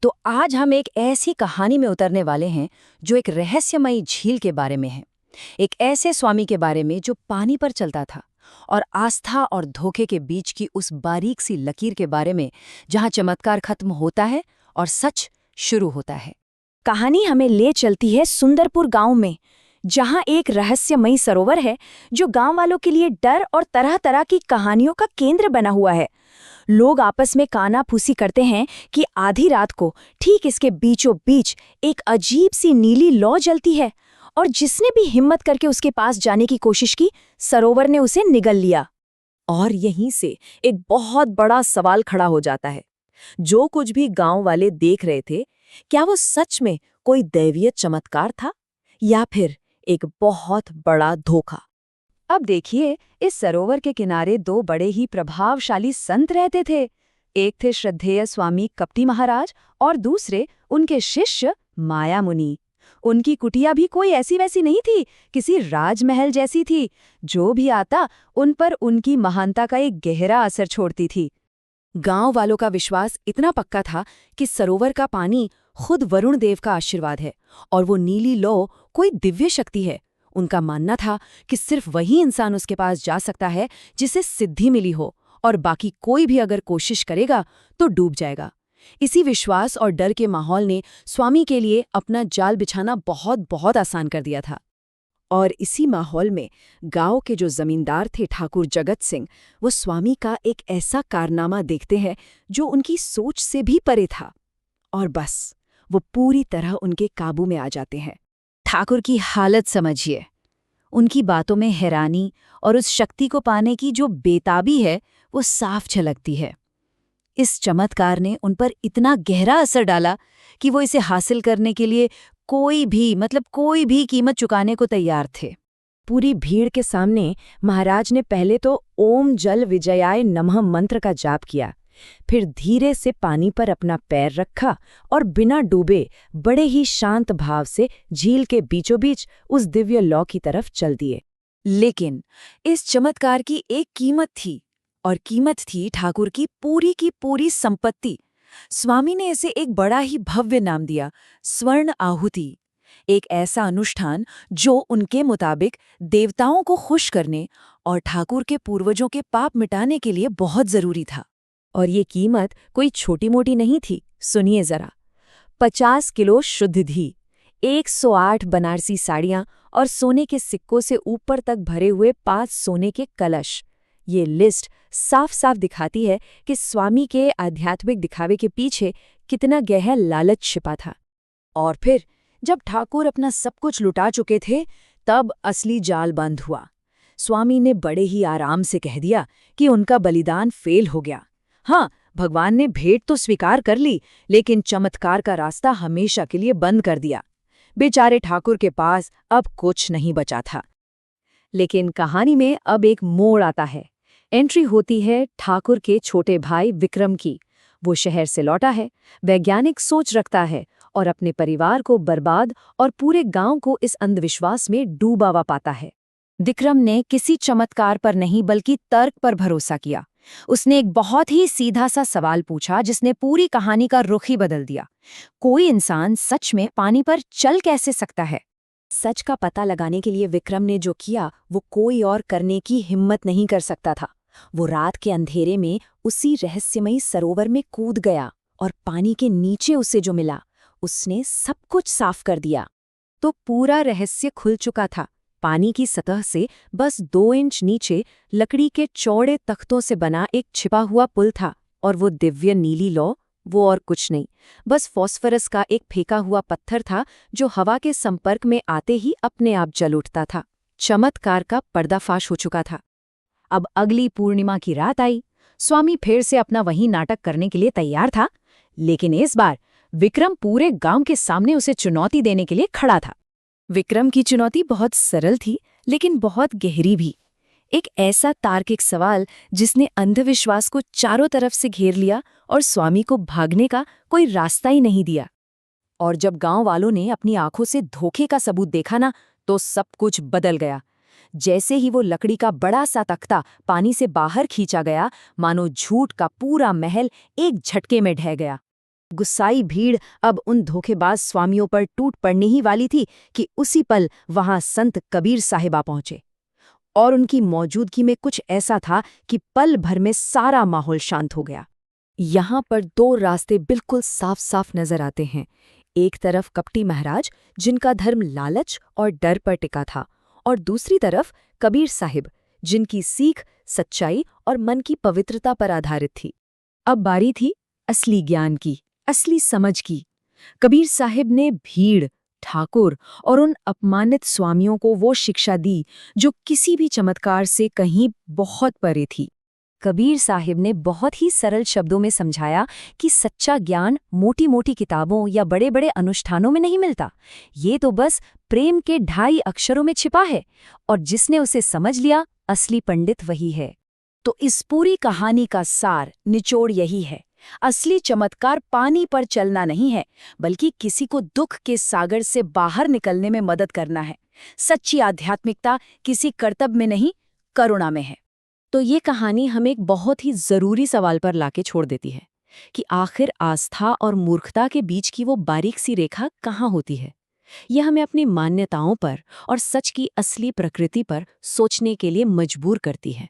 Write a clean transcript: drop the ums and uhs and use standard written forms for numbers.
तो आज हम एक ऐसी कहानी में उतरने वाले हैं जो एक रहस्यमयी झील के बारे में है। एक ऐसे स्वामी के बारे में जो पानी पर चलता था और आस्था और धोखे के बीच की उस बारीक सी लकीर के बारे में जहां चमत्कार खत्म होता है और सच शुरू होता है। कहानी हमें ले चलती है सुंदरपुर गांव में, जहां एक रहस्यमयी सरोवर है जो गांव वालों के लिए डर और तरह तरह की कहानियों का केंद्र बना हुआ है। लोग आपस में कानाफूसी करते हैं कि आधी रात को ठीक इसके बीचों बीच एक अजीब सी नीली लौ जलती है और जिसने भी हिम्मत करके उसके पास जाने की कोशिश की, सरोवर ने उसे निगल लिया। और यहीं से एक बहुत बड़ा सवाल खड़ा हो जाता है। जो कुछ भी गांव वाले देख रहे थे, क्या वो सच में कोई दैवीय चमत्कार था या फिर एक बहुत बड़ा धोखा? अब देखिए, इस सरोवर के किनारे दो बड़े ही प्रभावशाली संत रहते थे। एक थे श्रद्धेय स्वामी कपटी महाराज और दूसरे उनके शिष्य माया मुनि। उनकी कुटिया भी कोई ऐसी वैसी नहीं थी, किसी राजमहल जैसी थी। जो भी आता उन पर उनकी महानता का एक गहरा असर छोड़ती थी। गांव वालों का विश्वास इतना पक्का था कि सरोवर का पानी खुद वरुण देव का आशीर्वाद है और वो नीली लौ कोई दिव्य शक्ति है। उनका मानना था कि सिर्फ वही इंसान उसके पास जा सकता है जिसे सिद्धि मिली हो, और बाकी कोई भी अगर कोशिश करेगा तो डूब जाएगा। इसी विश्वास और डर के माहौल ने स्वामी के लिए अपना जाल बिछाना बहुत बहुत आसान कर दिया था। और इसी माहौल में गांव के जो जमींदार थे ठाकुर जगत सिंह, वो स्वामी का एक ऐसा कारनामा देखते हैं जो उनकी सोच से भी परे था, और बस वो पूरी तरह उनके काबू में आ जाते हैं। ठाकुर की हालत समझिए। उनकी बातों में हैरानी और उस शक्ति को पाने की जो बेताबी है वो साफ झलकती है। इस चमत्कार ने उन पर इतना गहरा असर डाला कि वो इसे हासिल करने के लिए कोई भी कीमत चुकाने को तैयार थे। पूरी भीड़ के सामने महाराज ने पहले तो ओम जल विजयाय नमः मंत्र का जाप किया, फिर धीरे से पानी पर अपना पैर रखा और बिना डूबे बड़े ही शांत भाव से झील के बीचों बीच उस दिव्य लौ की तरफ चल दिए। लेकिन इस चमत्कार की एक कीमत थी, और कीमत थी ठाकुर की पूरी संपत्ति। स्वामी ने इसे एक बड़ा ही भव्य नाम दिया, स्वर्ण आहुति। एक ऐसा अनुष्ठान जो उनके मुताबिक देवताओं को खुश करने और ठाकुर के पूर्वजों के पाप मिटाने के लिए बहुत जरूरी था। और ये कीमत कोई छोटी मोटी नहीं थी। सुनिए जरा, 50 किलो शुद्ध घी, 108 बनारसी साड़ियां और सोने के सिक्कों से ऊपर तक भरे हुए 5 सोने के कलश। ये लिस्ट साफ साफ दिखाती है कि स्वामी के आध्यात्मिक दिखावे के पीछे कितना गहरा लालच छिपा था। और फिर जब ठाकुर अपना सब कुछ लुटा चुके थे, तब असली जाल बंद हुआ। स्वामी ने बड़े ही आराम से कह दिया कि उनका बलिदान फेल हो गया। हाँ, भगवान ने भेंट तो स्वीकार कर ली, लेकिन चमत्कार का रास्ता हमेशा के लिए बंद कर दिया। बेचारे ठाकुर के पास अब कुछ नहीं बचा था। लेकिन कहानी में अब एक मोड़ आता है। एंट्री होती है ठाकुर के छोटे भाई विक्रम की। वो शहर से लौटा है, वैज्ञानिक सोच रखता है और अपने परिवार को बर्बाद और पूरे गांव को इस अंधविश्वास में डूबा हुआ पाता है। विक्रम ने किसी चमत्कार पर नहीं बल्कि तर्क पर भरोसा किया। उसने एक बहुत ही सीधा सा सवाल पूछा जिसने पूरी कहानी का रुख ही बदल दिया। कोई इंसान सच में पानी पर चल कैसे सकता है? सच का पता लगाने के लिए विक्रम ने जो किया वो कोई और करने की हिम्मत नहीं कर सकता था। वो रात के अंधेरे में उसी रहस्यमयी सरोवर में कूद गया और पानी के नीचे उसे जो मिला उसने सब कुछ साफ कर दिया। तो पूरा रहस्य खुल चुका था। पानी की सतह से बस 2 इंच नीचे लकड़ी के चौड़े तख्तों से बना एक छिपा हुआ पुल था, और वो दिव्य नीली लौ वो और कुछ नहीं, बस फॉस्फोरस का एक फेंका हुआ पत्थर था जो हवा के संपर्क में आते ही अपने आप जल उठता था। चमत्कार का पर्दाफाश हो चुका था। अब अगली पूर्णिमा की रात आई। स्वामी फिर से अपना वही नाटक करने के लिए तैयार था, लेकिन इस बार विक्रम पूरे गांव के सामने उसे चुनौती देने के लिए खड़ा था। विक्रम की चुनौती बहुत सरल थी, लेकिन बहुत गहरी भी। एक ऐसा तार्किक सवाल जिसने अंधविश्वास को चारों तरफ से घेर लिया और स्वामी को भागने का कोई रास्ता ही नहीं दिया। और जब गांव वालों ने अपनी आंखों से धोखे का सबूत देखा ना, तो सब कुछ बदल गया। जैसे ही वो लकड़ी का बड़ा सा तख्ता पानी से बाहर खींचा गया, मानो झूठ का पूरा महल एक झटके में ढह गया। गुस्साई भीड़ अब उन धोखेबाज स्वामियों पर टूट पड़ने ही वाली थी कि उसी पल वहां संत कबीर साहिब आ पहुंचे। और उनकी मौजूदगी में कुछ ऐसा था कि पल भर में सारा माहौल शांत हो गया। यहाँ पर दो रास्ते बिल्कुल साफ साफ नजर आते हैं। एक तरफ कपटी महाराज, जिनका धर्म लालच और डर पर टिका था, और दूसरी तरफ कबीर साहिब, जिनकी सीख सच्चाई और मन की पवित्रता पर आधारित थी। अब बारी थी असली ज्ञान की, असली समझ की। कबीर साहिब ने भीड़, ठाकुर और उन अपमानित स्वामियों को वो शिक्षा दी जो किसी भी चमत्कार से कहीं बहुत परे थी। कबीर साहिब ने बहुत ही सरल शब्दों में समझाया कि सच्चा ज्ञान मोटी मोटी किताबों या बड़े बड़े अनुष्ठानों में नहीं मिलता। ये तो बस प्रेम के 2.5 अक्षरों में छिपा है, और जिसने उसे समझ लिया, असली पंडित वही है। तो इस पूरी कहानी का सार, निचोड़ यही है। असली चमत्कार पानी पर चलना नहीं है, बल्कि किसी को दुख के सागर से बाहर निकलने में मदद करना है। सच्ची आध्यात्मिकता किसी कर्तव्य में नहीं, करुणा में है। तो ये कहानी हमें एक बहुत ही जरूरी सवाल पर लाके छोड़ देती है कि आखिर आस्था और मूर्खता के बीच की वो बारीक सी रेखा कहाँ होती है। यह हमें अपनी मान्यताओं पर और सच की असली प्रकृति पर सोचने के लिए मजबूर करती है।